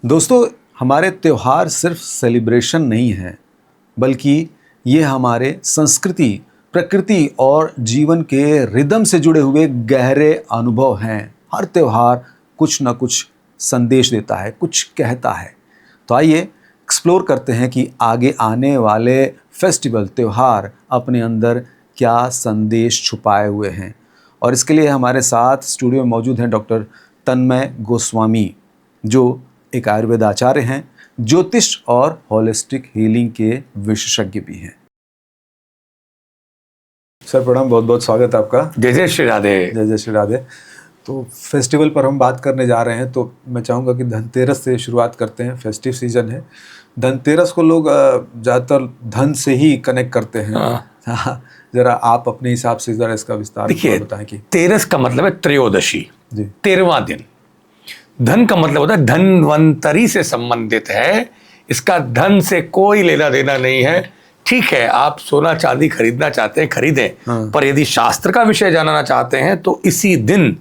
दोस्तों, हमारे त्यौहार सिर्फ सेलिब्रेशन नहीं हैं, बल्कि ये हमारे संस्कृति, प्रकृति और जीवन के रिदम से जुड़े हुए गहरे अनुभव हैं। हर त्यौहार कुछ न कुछ संदेश देता है, कुछ कहता है। तो आइए एक्सप्लोर करते हैं कि आगे आने वाले फेस्टिवल, त्यौहार अपने अंदर क्या संदेश छुपाए हुए हैं। और इसके लिए हमारे साथ स्टूडियो में मौजूद हैं डॉक्टर तन्मय गोस्वामी, जो एक आयुर्वेद आचार्य हैं, ज्योतिष और होलिस्टिक हीलिंग के विशेषज्ञ भी हैं। सर प्रणाम, बहुत बहुत स्वागत है आपका। जय जय श्री राधे। जय जय श्री राधे। तो फेस्टिवल पर हम बात करने जा रहे हैं, तो मैं चाहूँगा कि धनतेरस से शुरुआत करते हैं। फेस्टिव सीजन है। धनतेरस को लोग ज़्यादातर धन से ही कनेक्ट करते हैं। हाँ, जरा आप अपने हिसाब से जरा इसका विस्तार बताएं कि तेरस का मतलब है त्रयोदशी, जी, 13वां दिन। धन का मतलब होता है धनवंतरी से संबंधित है। इसका धन से कोई लेना देना नहीं है। ठीक है, आप सोना चांदी खरीदना चाहते हैं खरीदें, पर यदि शास्त्र का विषय जानना चाहते हैं तो इसी दिन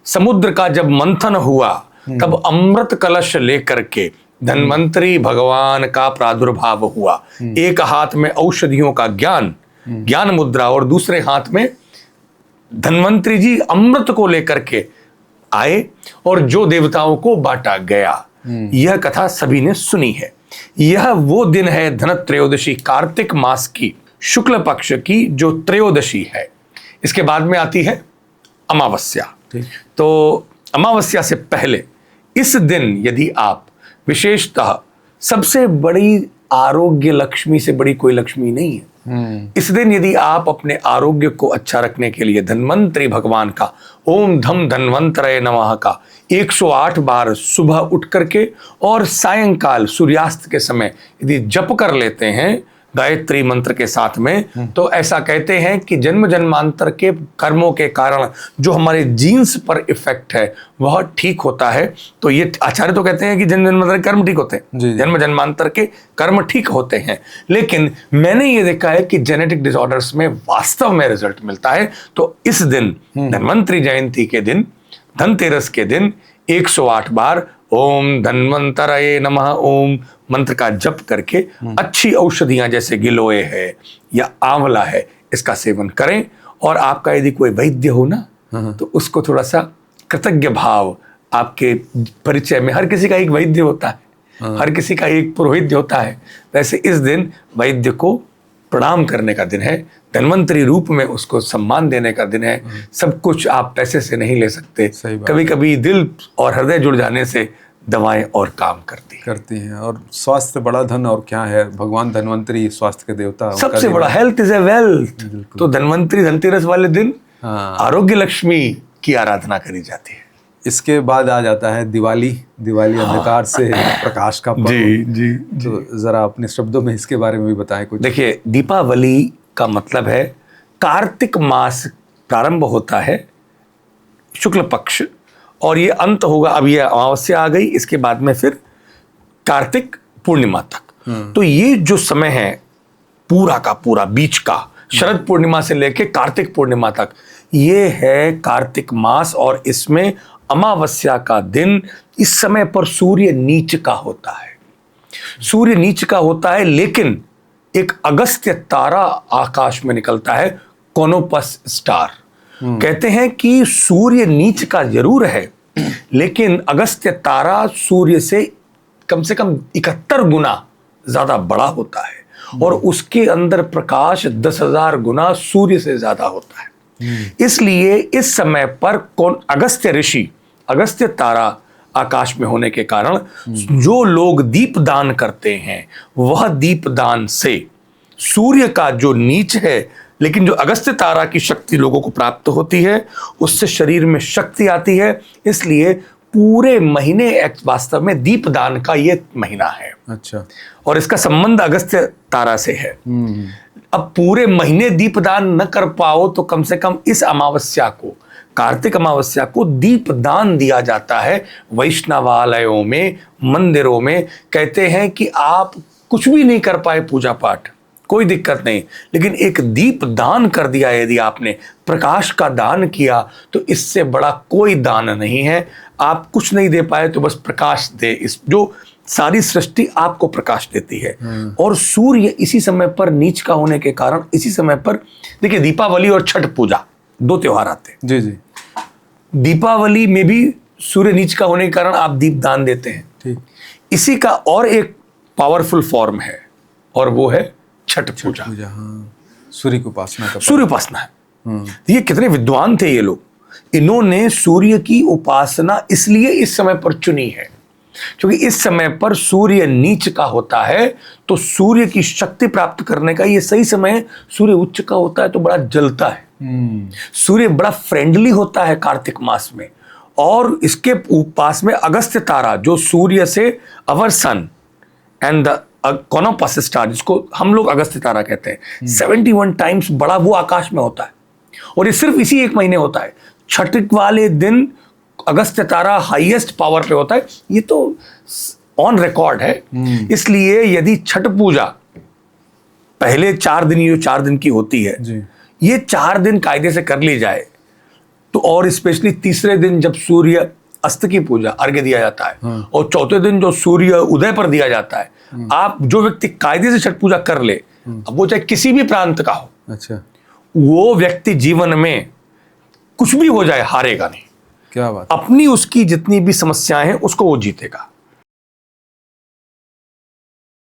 समुद्र का जब मंथन हुआ तब अमृत कलश लेकर के धन्वंतरी भगवान का प्रादुर्भाव हुआ। एक हाथ में औषधियों का ज्ञान मुद्रा और दूसरे हाथ में धन्वंतरी जी अमृत को लेकर के आए और जो देवताओं को बांटा गया। यह कथा सभी ने सुनी है। यह वो दिन है धनत्रयोदशी, कार्तिक मास की शुक्ल पक्ष की जो त्रयोदशी है। इसके बाद में आती है अमावस्या। तो अमावस्या से पहले इस दिन यदि आप विशेषतः, सबसे बड़ी आरोग्य लक्ष्मी से बड़ी कोई लक्ष्मी नहीं है। इस दिन यदि आप अपने आरोग्य को अच्छा रखने के लिए धन्वंतरी भगवान का ओम धम धन्वंतरय नमः का 108 बार सुबह उठ करके और सायंकाल सूर्यास्त के समय यदि जप कर लेते हैं गायत्री मंत्र के साथ में, तो ऐसा कहते हैं कि जन्म जन्मांतर के कर्मों के कारण जो हमारे जीन्स पर इफेक्ट है वह ठीक होता है। तो ये आचार्य तो कहते हैं कि जन्म जन्मांतर कर्म ठीक होते हैं, जन्म जन्मांतर के कर्म ठीक होते हैं। लेकिन मैंने ये देखा है कि जेनेटिक डिसऑर्डर्स में वास्तव में रिजल्ट मिलता है। तो इस दिन धन्वंतरी जयंती के दिन, धनतेरस के दिन 108 बार ओम धन्वंतरये नमः ओम मंत्र का जप करके अच्छी औषधियां जैसे गिलोय है या आंवला है, इसका सेवन करें। और आपका यदि कोई वैद्य हो ना, तो उसको थोड़ा सा कृतज्ञ भाव, आपके परिचय में हर किसी का एक वैद्य होता है, हर किसी का एक पुरोहित होता है। वैसे इस दिन वैद्य को प्रणाम करने का दिन है, धन्वंतरी रूप में उसको सम्मान देने का दिन है। सब कुछ आप पैसे से नहीं ले सकते। कभी कभी दिल और हृदय जुड़ जाने से दवाएं और काम करती हैं। और स्वास्थ्य बड़ा धन और क्या है, भगवान धन्वंतरी स्वास्थ्य के देवता, सबसे बड़ा हेल्थ इज ए वेल्थ। तो धन्वंतरी धनतेरस वाले दिन आरोग्य लक्ष्मी की आराधना करी जाती है। इसके बाद आ जाता है दिवाली। अंधकार से प्रकाश का पर्व। जी। तो जरा अपने शब्दों में इसके बारे में भी बताएं कुछ। देखिए, दीपावली का मतलब है कार्तिक मास प्रारंभ होता है शुक्ल पक्ष और ये अंत होगा। अब ये अमावस्या आ गई, इसके बाद में फिर कार्तिक पूर्णिमा तक। तो ये जो समय है पूरा का पूरा बीच का, शरद पूर्णिमा से लेके कार्तिक पूर्णिमा तक, ये है कार्तिक मास। और इसमें अमावस्या का दिन, इस समय पर सूर्य नीच का होता है। सूर्य नीच का होता है, लेकिन एक अगस्त्य तारा आकाश में निकलता है, कोनोपस स्टार। कहते हैं कि सूर्य नीच का जरूर है, लेकिन अगस्त्य तारा सूर्य से कम 71 गुना ज्यादा बड़ा होता है और उसके अंदर प्रकाश 10,000 गुना सूर्य से ज्यादा होता है। इसलिए इस समय पर अगस्त्य ऋषि, अगस्त्य तारा आकाश में होने के कारण जो लोग दीपदान करते हैं, वह दीपदान से सूर्य का जो नीच है, लेकिन जो अगस्त्य तारा की शक्ति लोगों को प्राप्त होती है, उससे शरीर में शक्ति आती है। इसलिए पूरे महीने वास्तव में दीपदान का ये महीना है। अच्छा। और इसका संबंध अगस्त्य तारा से है। अब पूरे महीने दीपदान न कर पाओ तो कम से कम इस अमावस्या को, कार्तिक अमावस्या को दीपदान दिया जाता है वैष्णवालयों में, मंदिरों में। कहते हैं कि आप कुछ भी नहीं कर पाए पूजा पाठ, कोई दिक्कत नहीं, लेकिन एक दीप दान कर दिया, यदि आपने प्रकाश का दान किया, तो इससे बड़ा कोई दान नहीं है। आप कुछ नहीं दे पाए तो बस प्रकाश दे, इस जो सारी सृष्टि आपको प्रकाश देती है। और सूर्य इसी समय पर नीच का होने के कारण इसी समय पर, देखिए दीपावली और छठ पूजा 2 त्योहार आते हैं। जी जी। दीपावली में भी सूर्य नीच का होने के कारण आप दीप दान देते हैं। ठीक। इसी का और एक पावरफुल फॉर्म है और वो है छठ पूजा। हाँ, सूर्य की उपासना का। सूर्य उपासना है। ये कितने विद्वान थे ये लोग, इन्होंने सूर्य की उपासना इसलिए इस समय पर चुनी है क्योंकि इस समय पर सूर्य नीच का होता है, तो सूर्य की शक्ति प्राप्त करने का ये सही समय है। सूर्य उच्च का होता है तो बड़ा जलता है, सूर्य बड़ा फ्रेंडली होता है कार्तिक मास में। और इसके पास में अगस्त्य तारा जो सूर्य से अवर सन एंड द कॉनोपस स्टार, जिसको हम लोग अगस्त्य तारा कहते हैं, 71 टाइम्स बड़ा वो आकाश में होता है और ये सिर्फ इसी एक महीने होता है। छठ वाले दिन अगस्त्य तारा हाईएस्ट पावर पे होता है, ये तो ऑन रिकॉर्ड है। इसलिए यदि छठ पूजा पहले 4 दिन, ये 4 दिन की होती है जी। ये 4 दिन कायदे से कर ली जाए तो, और स्पेशली तीसरे दिन जब सूर्य अस्त की पूजा अर्घ्य दिया जाता है और चौथे दिन जो सूर्य उदय पर दिया जाता है, आप जो व्यक्ति कायदे से छठ पूजा कर ले, अब वो चाहे किसी भी प्रांत का हो, अच्छा, वो व्यक्ति जीवन में कुछ भी हो जाए हारेगा नहीं। क्या बात। अपनी उसकी जितनी भी समस्याएं हैं उसको वो जीतेगा।